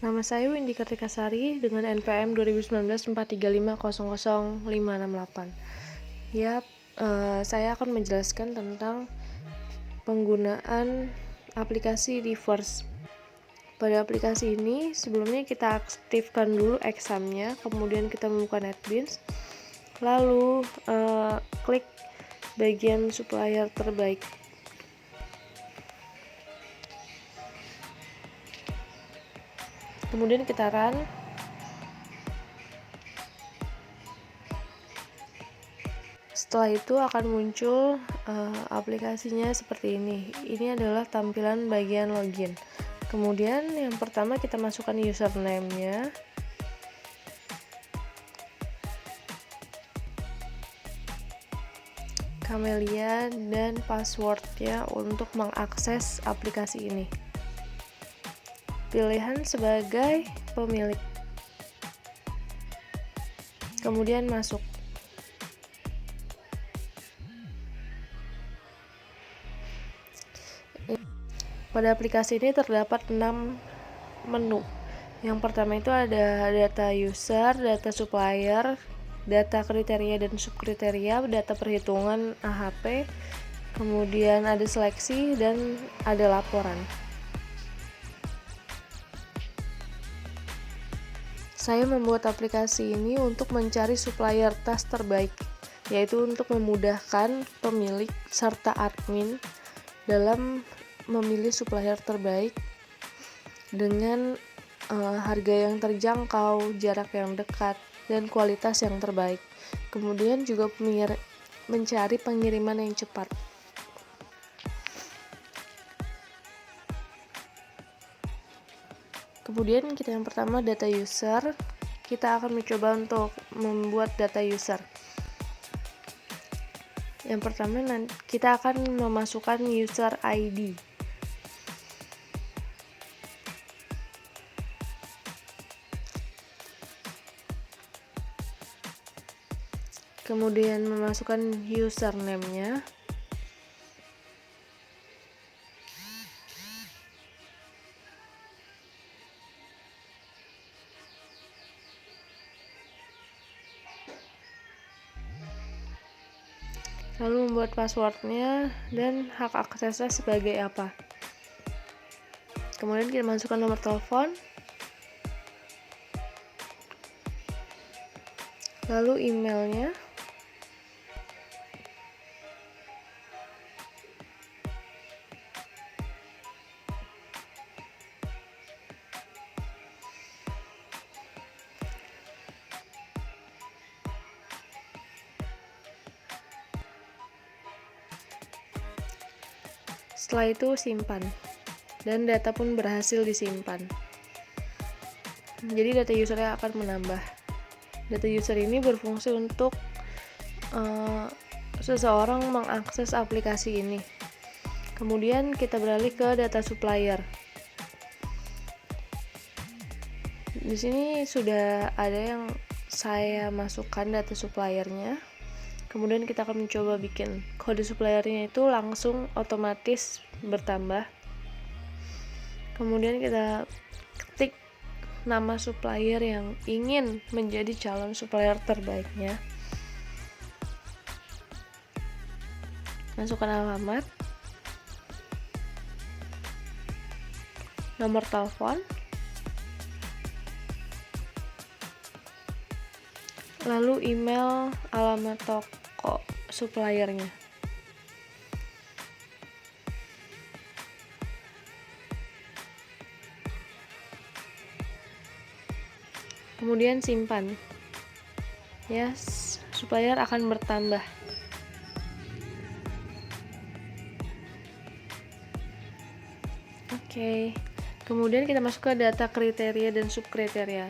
Nama saya Windy Kartikasari dengan NPM 2019 435000568. Yap, saya akan menjelaskan tentang penggunaan aplikasi Reverse. Pada aplikasi ini, sebelumnya kita aktifkan dulu examnya, kemudian kita membuka NetBeans, lalu klik bagian supplier terbaik. Kemudian kita run. Setelah itu akan muncul aplikasinya seperti ini. Ini adalah tampilan bagian login. Kemudian yang pertama kita masukkan username-nya. Camelia dan passwordnya untuk mengakses aplikasi ini. Pilihan sebagai pemilik. Kemudian masuk. Pada aplikasi ini terdapat 6 menu. Yang pertama itu ada data user, data supplier, data kriteria dan subkriteria, data perhitungan AHP, kemudian ada seleksi dan ada laporan. Saya membuat aplikasi ini untuk mencari supplier tas terbaik, yaitu untuk memudahkan pemilik serta admin dalam memilih supplier terbaik dengan harga yang terjangkau, jarak yang dekat, dan kualitas yang terbaik. Kemudian juga mencari pengiriman yang cepat. Kemudian kita yang pertama data user, kita akan mencoba untuk membuat data user. Yang pertama kita akan memasukkan user ID. Kemudian memasukkan username-nya. Lalu membuat passwordnya dan hak aksesnya sebagai apa. Kemudian kita masukkan nomor telepon, lalu emailnya, setelah itu simpan, dan data pun berhasil disimpan. Jadi data usernya akan menambah. Data user ini berfungsi untuk seseorang mengakses aplikasi ini. Kemudian kita beralih ke data supplier. Di sini sudah ada yang saya masukkan data suppliernya. Kemudian kita akan mencoba bikin kode suppliernya itu langsung otomatis bertambah. Kemudian kita ketik nama supplier yang ingin menjadi calon supplier terbaiknya. Masukkan alamat, nomor telepon, lalu email, alamat toko suppliernya. Kemudian simpan. Supplier akan bertambah. Kemudian kita masuk ke data kriteria dan subkriteria.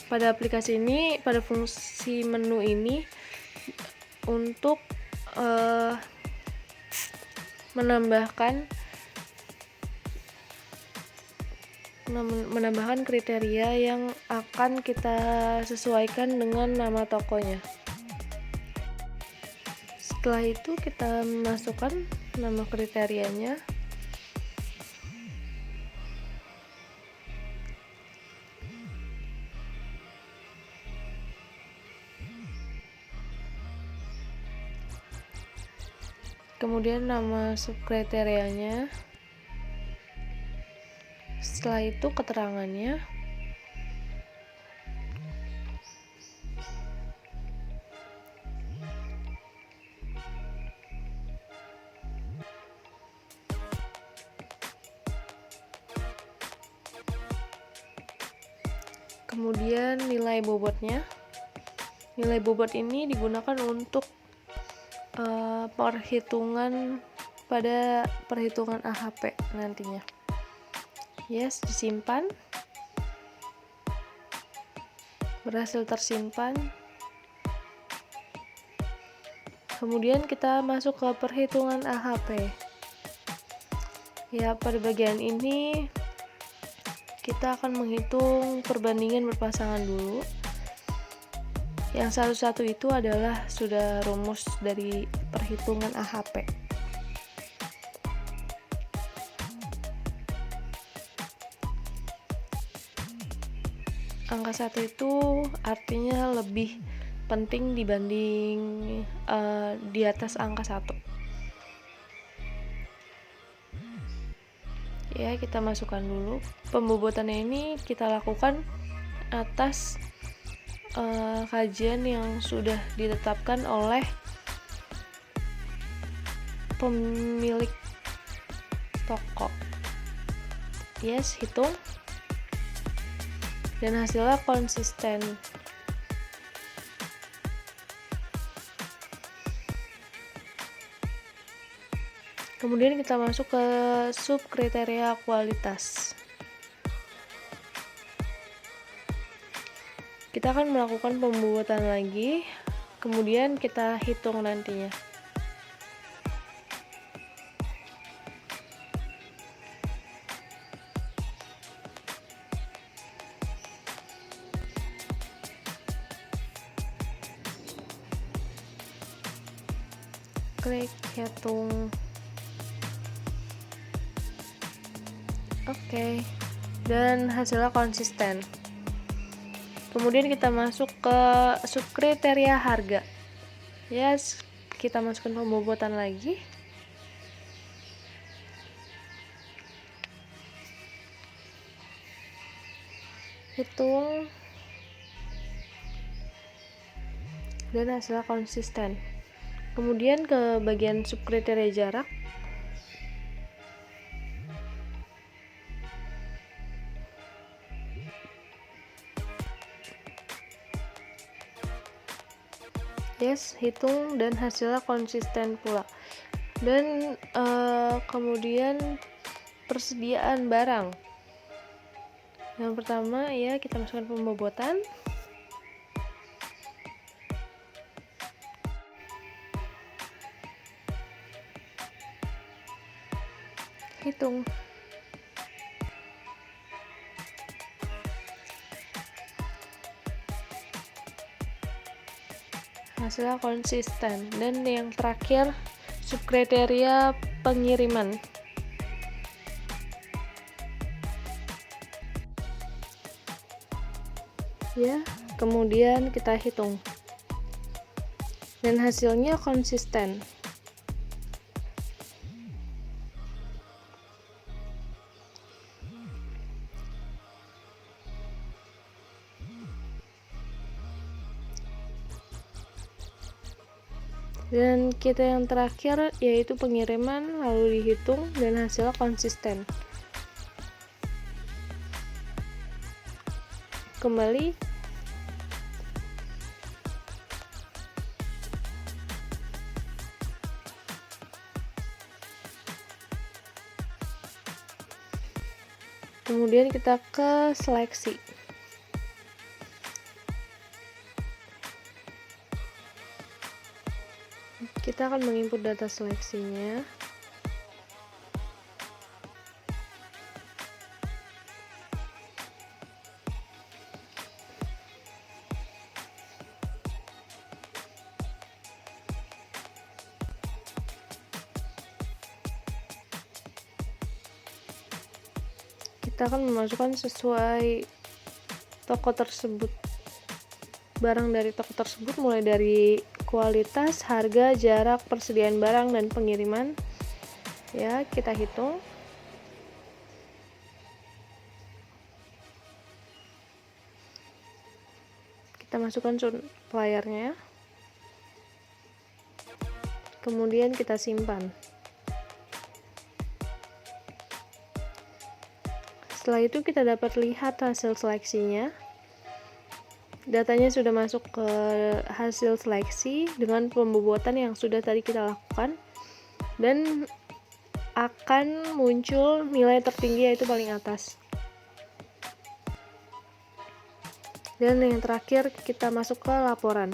Pada aplikasi ini, pada fungsi menu ini untuk menambahkan kriteria yang akan kita sesuaikan dengan nama tokonya. Setelah itu kita masukkan nama kriterianya. kemudian nama subkriterianya, setelah itu keterangannya, kemudian nilai bobotnya. Nilai bobot ini digunakan untuk perhitungan pada perhitungan AHP nantinya. Yes, disimpan. Berhasil tersimpan. Kemudian kita masuk ke perhitungan AHP. Ya, pada bagian ini kita akan menghitung perbandingan berpasangan dulu. Yang satu-satu itu adalah sudah rumus dari perhitungan AHP. Angka 1 itu artinya lebih penting dibanding di atas angka 1. Ya, kita masukkan dulu. Pembobotannya ini kita lakukan atas kajian yang sudah ditetapkan oleh pemilik toko. Yes, hitung. Dan hasilnya konsisten. Kemudian kita masuk ke subkriteria kualitas. Kita akan melakukan pembobotan lagi, kemudian kita hitung nantinya. Klik hitung. Oke. Dan hasilnya konsisten. Kemudian kita masuk ke subkriteria harga. Yes, kita masukkan pembobotan lagi. Hitung. Dan hasilnya konsisten. Kemudian ke bagian subkriteria jarak. Yes, hitung dan hasilnya konsisten pula. Dan kemudian persediaan barang. Yang pertama ya, kita masukkan pembobotan. Hitung. Hasilnya konsisten. Dan yang terakhir subkriteria pengiriman. Ya, kemudian kita hitung. Dan hasilnya konsisten. Dan kita yang terakhir yaitu pengiriman, lalu dihitung dan hasilnya konsisten. Kembali. Kemudian kita ke seleksi. Kita akan menginput data seleksinya. Kita akan memasukkan sesuai toko tersebut. Barang dari toko tersebut mulai dari kualitas, harga, jarak, persediaan barang, dan pengiriman. Ya, kita hitung. Kita masukkan suppliernya. Kemudian kita simpan. Setelah itu kita dapat lihat hasil seleksinya. Datanya sudah masuk ke hasil seleksi dengan pembobotan yang sudah tadi kita lakukan, dan akan muncul nilai tertinggi yaitu paling atas. Dan yang terakhir kita masuk ke laporan.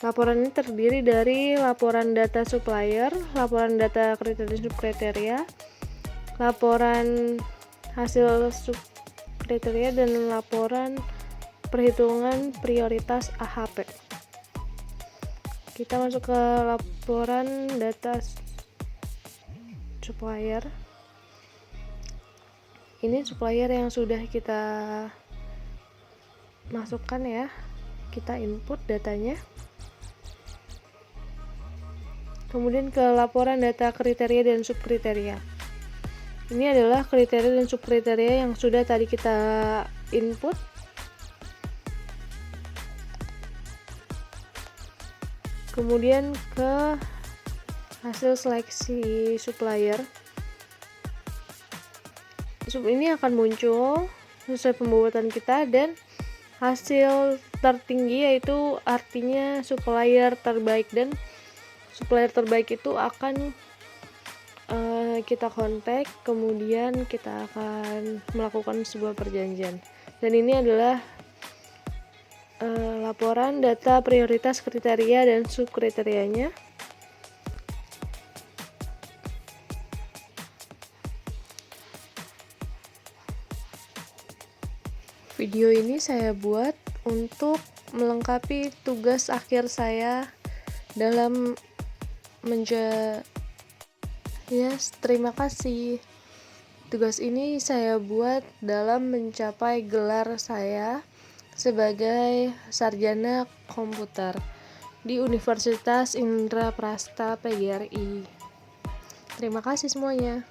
Laporan ini terdiri dari laporan data supplier, laporan data kriteria subkriteria, laporan hasil subkriteria, dan laporan perhitungan prioritas AHP. Kita masuk ke laporan data supplier. Ini supplier yang sudah kita masukkan ya. Kita input datanya. Kemudian ke laporan data kriteria dan subkriteria. Ini adalah kriteria dan subkriteria yang sudah tadi kita input. Kemudian ke hasil seleksi supplier. Ini akan muncul sesuai pembobotan kita, dan hasil tertinggi yaitu artinya supplier terbaik, dan supplier terbaik itu akan kita kontak, kemudian kita akan melakukan sebuah perjanjian. Dan ini adalah laporan data prioritas kriteria dan subkriterianya. Video ini saya buat untuk melengkapi tugas akhir saya dalam terima kasih. Tugas ini saya buat dalam mencapai gelar saya sebagai sarjana komputer di Universitas Indraprasta PGRI. Terima kasih semuanya.